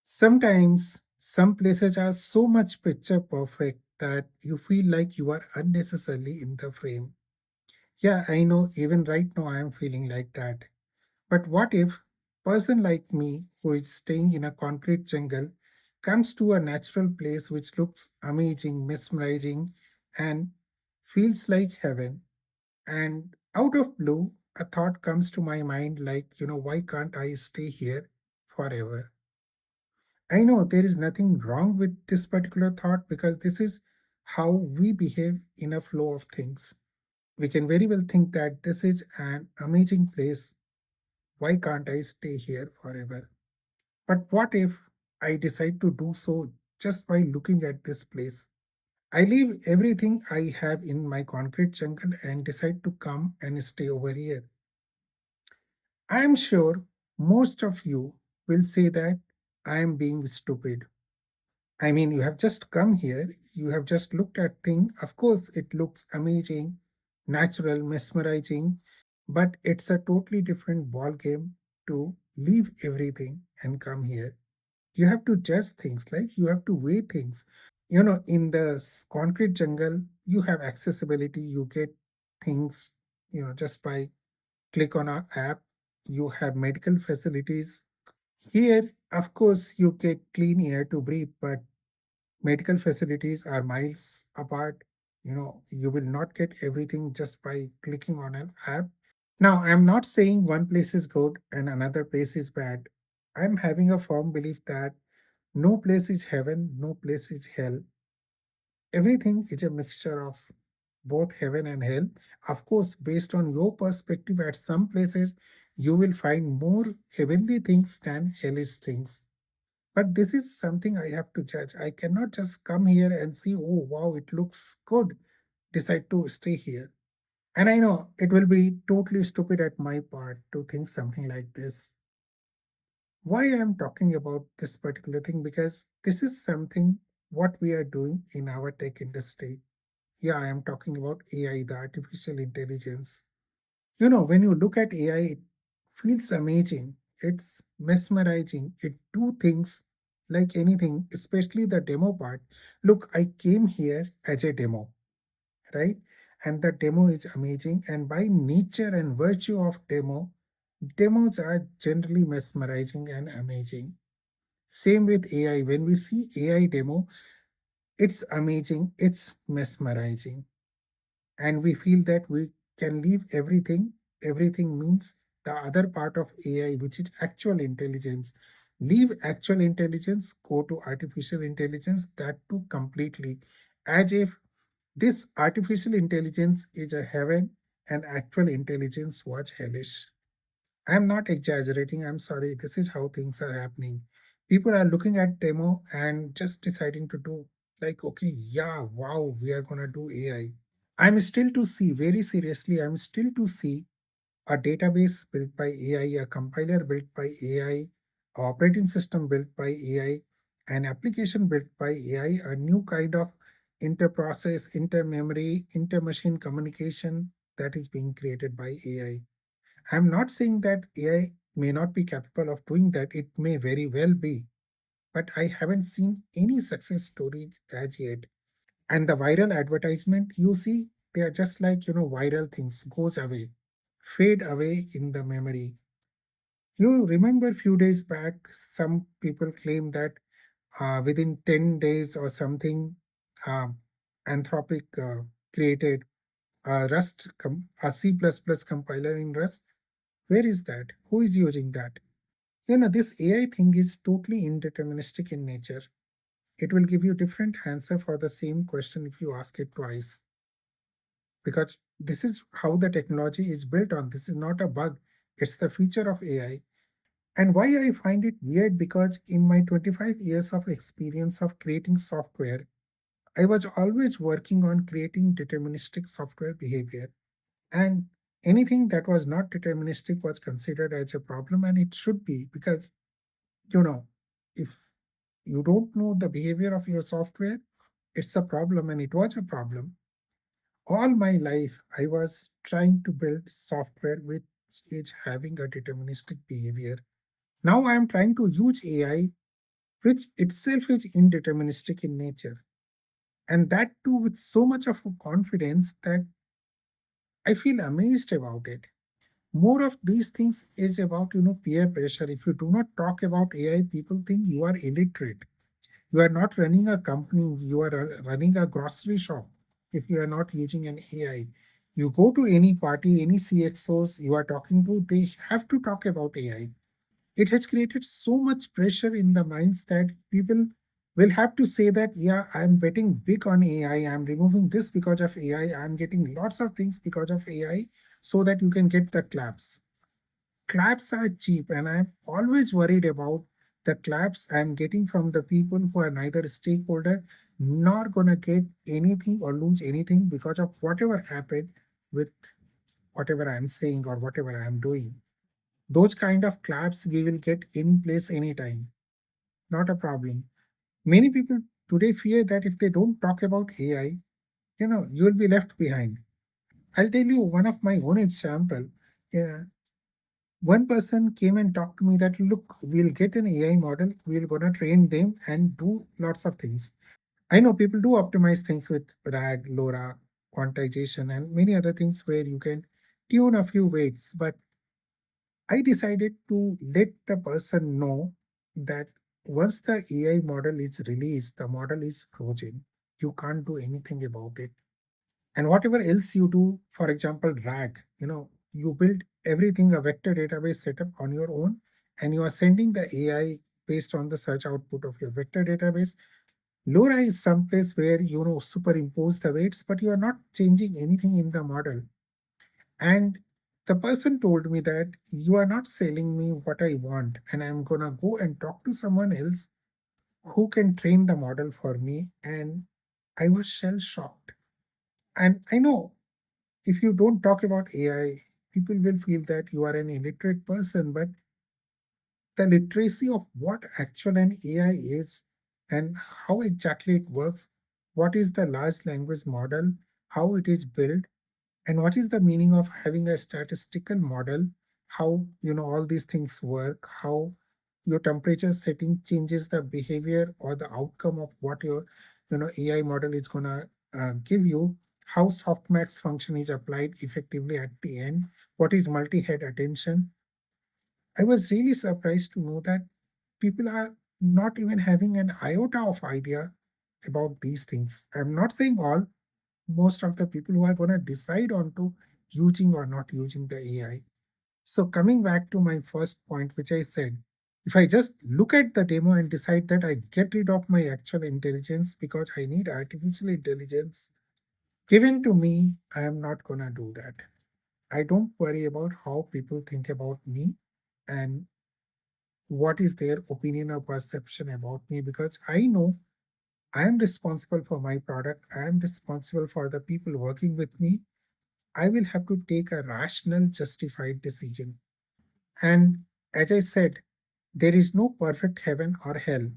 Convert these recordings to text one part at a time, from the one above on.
Sometimes some places are so much picture perfect that you feel like you are unnecessarily in the frame. Yeah, I know even right now I am feeling like that. But what if person like me who is staying in a concrete jungle comes to a natural place which looks amazing, mesmerizing and feels like heaven? And out of blue, a thought comes to my mind like, why can't I stay here forever? I know there is nothing wrong with this particular thought because this is how we behave in a flow of things. We can very well think that this is an amazing place. Why can't I stay here forever? But what if I decide to do so just by looking at this place? I leave everything I have in my concrete jungle and decide to come and stay over here. I am sure most of you will say that I am being stupid. I mean, you have just come here, you have just looked at thing. Of course, it looks amazing, natural, mesmerizing, but it's a totally different ball game to leave everything and come here. You have to judge things, like you have to weigh things. In the concrete jungle, you have accessibility, you get things, just by click on our app. You have medical facilities. Here, of course, you get clean air to breathe, but medical facilities are miles apart. You will not get everything just by clicking on an app. Now, I'm not saying one place is good and another place is bad. I'm having a firm belief that no place is heaven, no place is hell. Everything is a mixture of both heaven and hell. Of course, based on your perspective, at some places you will find more heavenly things than hellish things. But this is something I have to judge. I cannot just come here and see, oh wow, it looks good, decide to stay here. And I know it will be totally stupid at my part to think something like this. Why I am talking about this particular thing? Because this is something what we are doing in our tech industry. Yeah, I am talking about AI, the artificial intelligence. When you look at AI, it feels amazing. It's mesmerizing. It do things like anything, especially the demo part. Look, I came here as a demo, right? And the demo is amazing. And by nature and virtue of demos are generally mesmerizing and amazing. Same with AI. When we see AI demo, it's amazing, it's mesmerizing, and we feel that we can leave everything means the other part of AI, which is actual intelligence, leave actual intelligence, go to artificial intelligence, that too completely, as if this artificial intelligence is a heaven and actual intelligence was hellish. I'm not exaggerating, I'm sorry, this is how things are happening. People are looking at demo and just deciding to do, like, okay, yeah, wow, we are gonna do AI. I'm still to see, very seriously, I'm still to see a database built by AI, a compiler built by AI, operating system built by AI, an application built by AI, a new kind of inter-process, inter-memory, inter-machine communication that is being created by AI. I'm not saying that AI may not be capable of doing that, it may very well be, but I haven't seen any success stories as yet. And the viral advertisement you see, they are just like, viral things goes away, fade away in the memory. You remember few days back, some people claim that within 10 days or something, uh, Anthropic created a C++ compiler in Rust. Where is that? Who is using that? This AI thing is totally indeterministic in nature. It will give you different answer for the same question if you ask it twice. Because this is how the technology is built on. This is not a bug. It's the feature of AI. And why I find it weird, because in my 25 years of experience of creating software, I was always working on creating deterministic software behavior. And anything that was not deterministic was considered as a problem, and it should be, because you know if you don't know the behavior of your software, it's a problem, and it was a problem. All my life I was trying to build software which is having a deterministic behavior. Now I am trying to use AI which itself is indeterministic in nature. And that too with so much of confidence that I feel amazed about it. More of these things is about peer pressure. If you do not talk about AI, people think you are illiterate. You are not running a company, you are running a grocery shop if you are not using an AI. You go to any party, any CXOs you are talking to, they have to talk about AI. It has created so much pressure in the minds that people will have to say that, yeah, I'm betting big on AI, I'm removing this because of AI, I'm getting lots of things because of AI, so that you can get the claps. Claps are cheap, and I'm always worried about the claps I'm getting from the people who are neither a stakeholder nor gonna get anything or lose anything because of whatever happened with whatever I'm saying or whatever I'm doing. Those kind of claps we will get any place, anytime. Not a problem. Many people today fear that if they don't talk about AI, you will be left behind. I'll tell you one of my own example. Yeah, one person came and talked to me that, look, we'll get an AI model, we're gonna train them and do lots of things. I know people do optimize things with RAG, LoRa, quantization, and many other things where you can tune a few weights. But I decided to let the person know that once the AI model is released, the model is frozen. You can't do anything about it. And whatever else you do, for example, RAG, you build everything a vector database setup on your own, and you are sending the AI based on the search output of your vector database. LoRa is someplace where superimpose the weights, but you are not changing anything in the model. And the person told me that you are not selling me what I want, and I'm gonna go and talk to someone else who can train the model for me. And I was shell shocked. And I know if you don't talk about AI, people will feel that you are an illiterate person, but the literacy of what actual an AI is and how exactly it works, what is the large language model, how it is built, and what is the meaning of having a statistical model, how all these things work, how your temperature setting changes the behavior or the outcome of what your AI model is going to give you, how softmax function is applied effectively at the end, what is multi-head attention. I was really surprised to know that people are not even having an iota of idea about these things. I'm not saying all, most of the people who are going to decide on to using or not using the AI. So coming back to my first point, which I said, if I just look at the demo and decide that I get rid of my actual intelligence because I need artificial intelligence given to me, I am not going to do that. I don't worry about how people think about me and what is their opinion or perception about me, because I know I am responsible for my product. I am responsible for the people working with me. I will have to take a rational, justified decision. And as I said, there is no perfect heaven or hell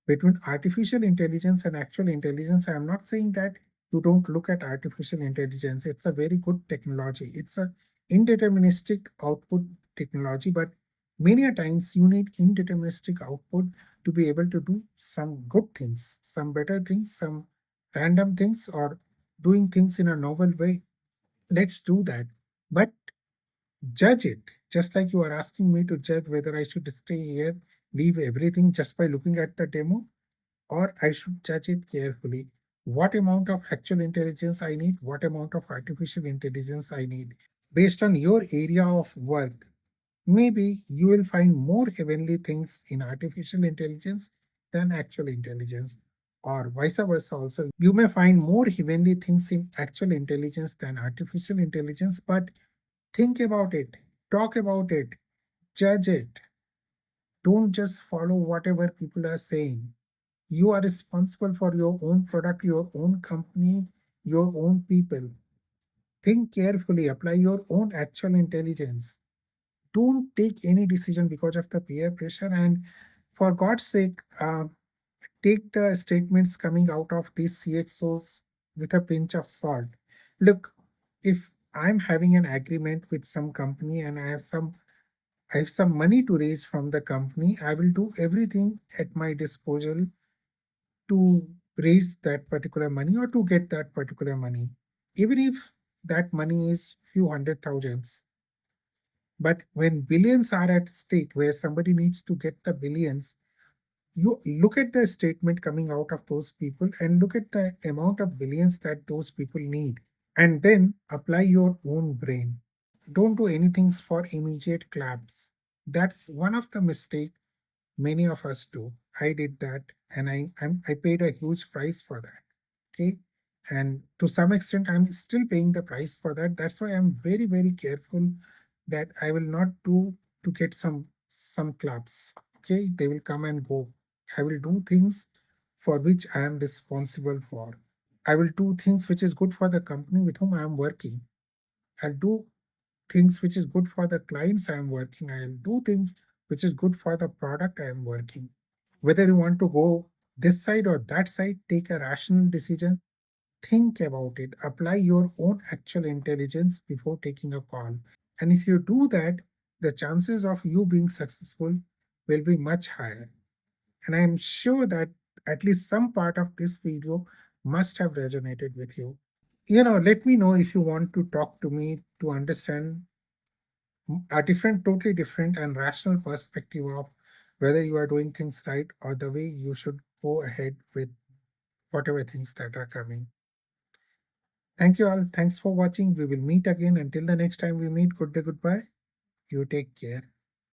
between artificial intelligence and actual intelligence. I am not saying that you don't look at artificial intelligence. It's a very good technology. It's a indeterministic output technology, but many a times you need indeterministic output to be able to do some good things, some better things, some random things, or doing things in a novel way. Let's do that. But judge it, just like you are asking me to judge whether I should stay here, leave everything just by looking at the demo, or I should judge it carefully. What amount of actual intelligence I need, what amount of artificial intelligence I need. Based on your area of work, maybe you will find more heavenly things in artificial intelligence than actual intelligence, or vice versa. Also, you may find more heavenly things in actual intelligence than artificial intelligence, but think about it, talk about it, judge it. Don't just follow whatever people are saying. You are responsible for your own product, your own company, your own people. Think carefully, apply your own actual intelligence. Don't take any decision because of the peer pressure. And for God's sake, take the statements coming out of these CXOs with a pinch of salt. Look, if I'm having an agreement with some company and I have some I have some money to raise from the company. I will do everything at my disposal to raise that particular money or to get that particular money, even if that money is few hundred thousands. But when billions are at stake, where somebody needs to get the billions, you look at the statement coming out of those people and look at the amount of billions that those people need, and then apply your own brain. Don't do anything for immediate claps. That's one of the mistakes many of us do. I did that, and I paid a huge price for that. Okay, and to some extent, I'm still paying the price for that. That's why I'm very very careful that I will not do to get some clubs. Okay, they will come and go. I will do things for which I am responsible for. I will do things which is good for the company with whom I am working. I'll do things which is good for the clients I am working. I'll do things which is good for the product I am working. Whether you want to go this side or that side, take a rational decision. Think about it. Apply your own actual intelligence before taking a call. And if you do that, the chances of you being successful will be much higher. And I am sure that at least some part of this video must have resonated with you. Let me know if you want to talk to me to understand a different, totally different and rational perspective of whether you are doing things right or the way you should go ahead with whatever things that are coming. Thank you all. Thanks for watching. We will meet again. Until the next time we meet, good day, goodbye. You take care.